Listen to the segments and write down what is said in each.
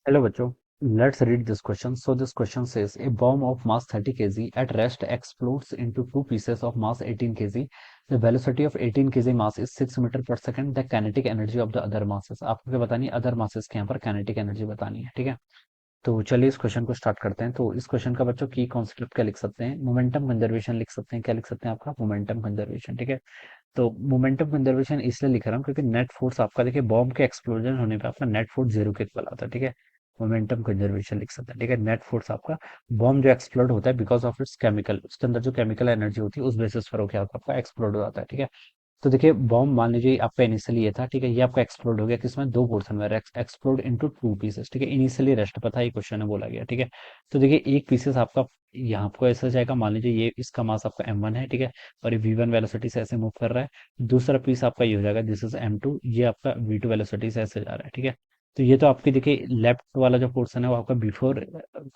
Hello बच्चों, let's read this question. So this question says a bomb of mass 30 kg at rest explodes into two pieces of mass 18 kg. The velocity of 18 kg mass is 6 meter per second. The kinetic energy of the other masses. आपको क्या बतानी है? Other masses के यहाँ पर kinetic energy बतानी है, ठीक है। तो चलिए इस क्वेश्चन को स्टार्ट करते हैं। तो इस क्वेश्चन का बच्चों की कॉन्सेप्ट क्या लिख सकते हैं? मोमेंटम कंजर्वेशन लिख सकते हैं। क्या लिख सकते हैं? आपका मोमेंटम कंजर्वेशन, ठीक है। तो मोमेंटम कंजर्वेशन इसलिए लिख रहा हूँ क्योंकि नेट फोर्स आपका देखिए बॉम्ब के एक्सप्लोजन होने पे आपका नेट फोर्स जीरो के इक्वल आता है, ठीक है। मोमेंटम कंजर्वेशन लिख सकते हैं, ठीक है। नेट फोर्स आपका बॉम्ब जो एक्सप्लोड होता है बिकॉज ऑफ इट्स केमिकल, उसके अंदर जो केमिकल एनर्जी होती है उस बेसिस पर क्या होता है आपका एक्सप्लोड हो जाता है, ठीक है। तो देखिए बॉम्ब मान लीजिए आपका इनिशियली ये था, ठीक है। ये आपका एक्सप्लोड हो गया किसमें? दो पोर्शन में, एक्सप्लोड इनटू टू पीसेस, ठीक है। इनिशियली रेस्ट पता है ये क्वेश्चन में बोला गया, ठीक है। तो देखिए एक पीसेस आपका यहाँ आपको ऐसा जाएगा, मान लीजिए ये इसका मास आपका m1 है, ठीक है। और ये v1 वेलोसिटी से ऐसे मूव कर रहा है। दूसरा पीस आपका ये हो जाएगा, दिस इज m2, ये आपका v2 वेलोसिटी से ऐसे जा रहा है, ठीक है। तो ये तो आपकी देखिए लेफ्ट वाला जो पोर्शन है वो आपका बिफोर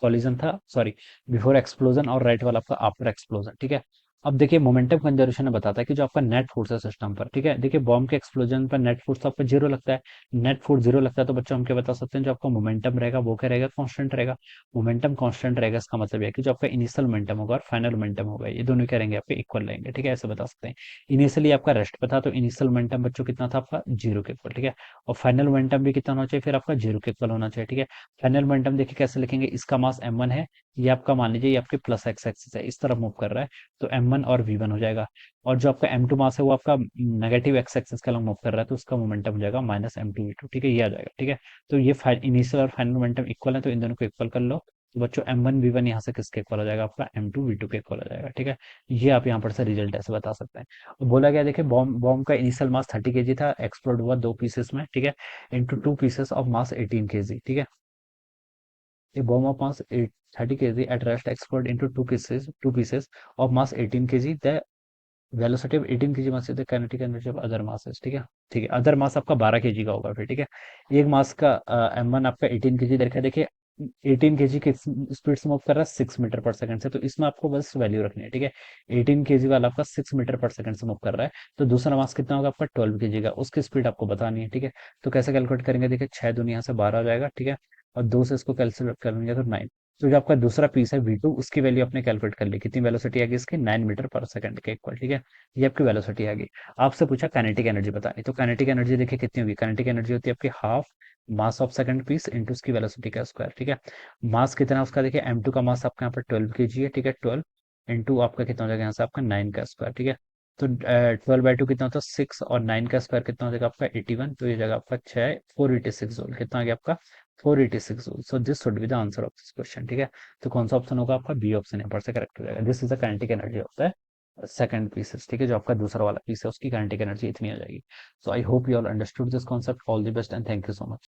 कॉलिजन था, सॉरी, बिफोर एक्सप्लोजन, और राइट वाला आपका आफ्टर एक्सप्लोजन, ठीक है। अब देखिए मोमेंटम कंजर्वेशन में बताता है कि जो आपका नेट फोर्स है सिस्टम पर, ठीक है। देखिए बॉम्ब के एक्सप्लोजन पर नेट फोर्स तो आपका जीरो लगता है। नेट फोर्स जीरो लगता है तो बच्चों हम क्या बता सकते हैं? जो आपका मोमेंटम रहेगा वो क्या रहेगा? कांस्टेंट रहेगा। मोमेंटम कांस्टेंट रहेगा इसका मतलब है कि जो आपका इनिशियल मोमेंटम होगा और फाइनल मोमेंटम होगा ये दोनों क्या रहेंगे? आपके इक्वल रहेंगे, ठीक है। ऐसे बता सकते हैं। इनिशियली आपका रेस्ट पे था तो इनिशियल मोमेंटम बच्चों कितना था? आपका जीरो के इक्वल, ठीक है। और फाइनल मोमेंटम भी कितना होना चाहिए? फिर आपका जीरो के इक्वल होना चाहिए, ठीक है। फाइनल मोमेंटम देखिए कैसे लिखेंगे? इसका मास m1 है, ये आपका मान लीजिए ये आपके प्लस एक्स एक्सिस है, इस तरफ मूव कर रहा है, तो m1 और v1 हो जाएगा। और जो आपका m2 मास है वो आपका नेगेटिव एक्स एक्सिस का मूव कर रहा है, तो उसका मोमेंटम हो जाएगा माइनस m2v2, ठीक है। ये आ जाएगा, ठीक है। तो ये इनिशियल और फाइनल मोमेंटम इक्वल है तो इन दोनों को इक्वल कर लो। तो बच्चों m1v1 यहाँ से किसके इक्वल हो जाएगा? आपका m2v2 के इक्वल हो जाएगा, ठीक है। ये आप यहाँ पर से रिजल्ट ऐसे बता सकते हैं। और बोला गया देखिए बॉम्ब बॉम्ब का इनिशियल मास 30 केजी था, एक्सप्लोड हुआ दो पीसेस में, ठीक है, into two pieces of mass 18 KG, ठीक है। A bomb of mass 30 kg at rest explode into two pieces of mass 18 kg. The velocity of 18 kg mass से kinetic energy of other masses, ठीक है। ठीक है, अदर मास आपका 12 KG का होगा फिर, ठीक है। एक मास का m1 आपका 18 केजी दे रखा है, देखिए 18 केजी की स्पीड से मूव कर रहा है 6 मीटर पर सेकंड से, तो इसमें आपको बस वैल्यू रखनी है, ठीक है। 18 केजी वाला आपका 6 मीटर पर सेकंड से मूव कर रहा है, तो दूसरा मास कितना होगा? आपका 12 केजी का, उसकी स्पीड आपको बतानी है, ठीक है। तो कैसे कैलकुलेट करेंगे? देखिए 6 दुनिया से 12 हो जाएगा, ठीक है। और दो से इसको कैलकुलेट करेंगे तो 9। तो जो आपका दूसरा पीस है v2, उसकी वैल्यू आपने कैलकुलेट कर ली, कितनी वेलोसिटी आ गई इसकी? 9 मीटर पर सेकंड के इक्वल, ठीक है। ये आपकी वेलोसिटी आ गई। आपसे पूछा काइनेटिक एनर्जी बतानी, तो काइनेटिक एनर्जी देखिए कितनी होगी? काइनेटिक एनर्जी होती है आपकी half mass of second piece into उसकी वेलोसिटी का स्क्वायर, ठीक है। मास कितना है उसका? देखिए m2 का मास आपका यहाँ पर 12 केजी है, ठीक है। 12 इंटू आपका कितना हो जाएगा यहाँ से? आपका 9 का स्क्वायर, ठीक है। तो 12/2 कितना होता है? 6, और 9 का स्क्वायर कितना हो जाएगा? आपका 81, तो ये जाएगा आपका 6, 486 जूल, कितना आ गया आपका? 486 joule. So this should be the answer of this question, ठीक है। तो कौन सा ऑप्शन होगा? आपका बी ऑप्शन यहाँ पर से करेक्ट हो जाएगा। This is the kinetic energy होता है सेकंड पीसेस, ठीक है। जो आपका दूसरा वाला पीस है उसकी काइनेटिक एनर्जी इतनी आ जाएगी। So I hope you all understood this concept. All the best and thank you so much.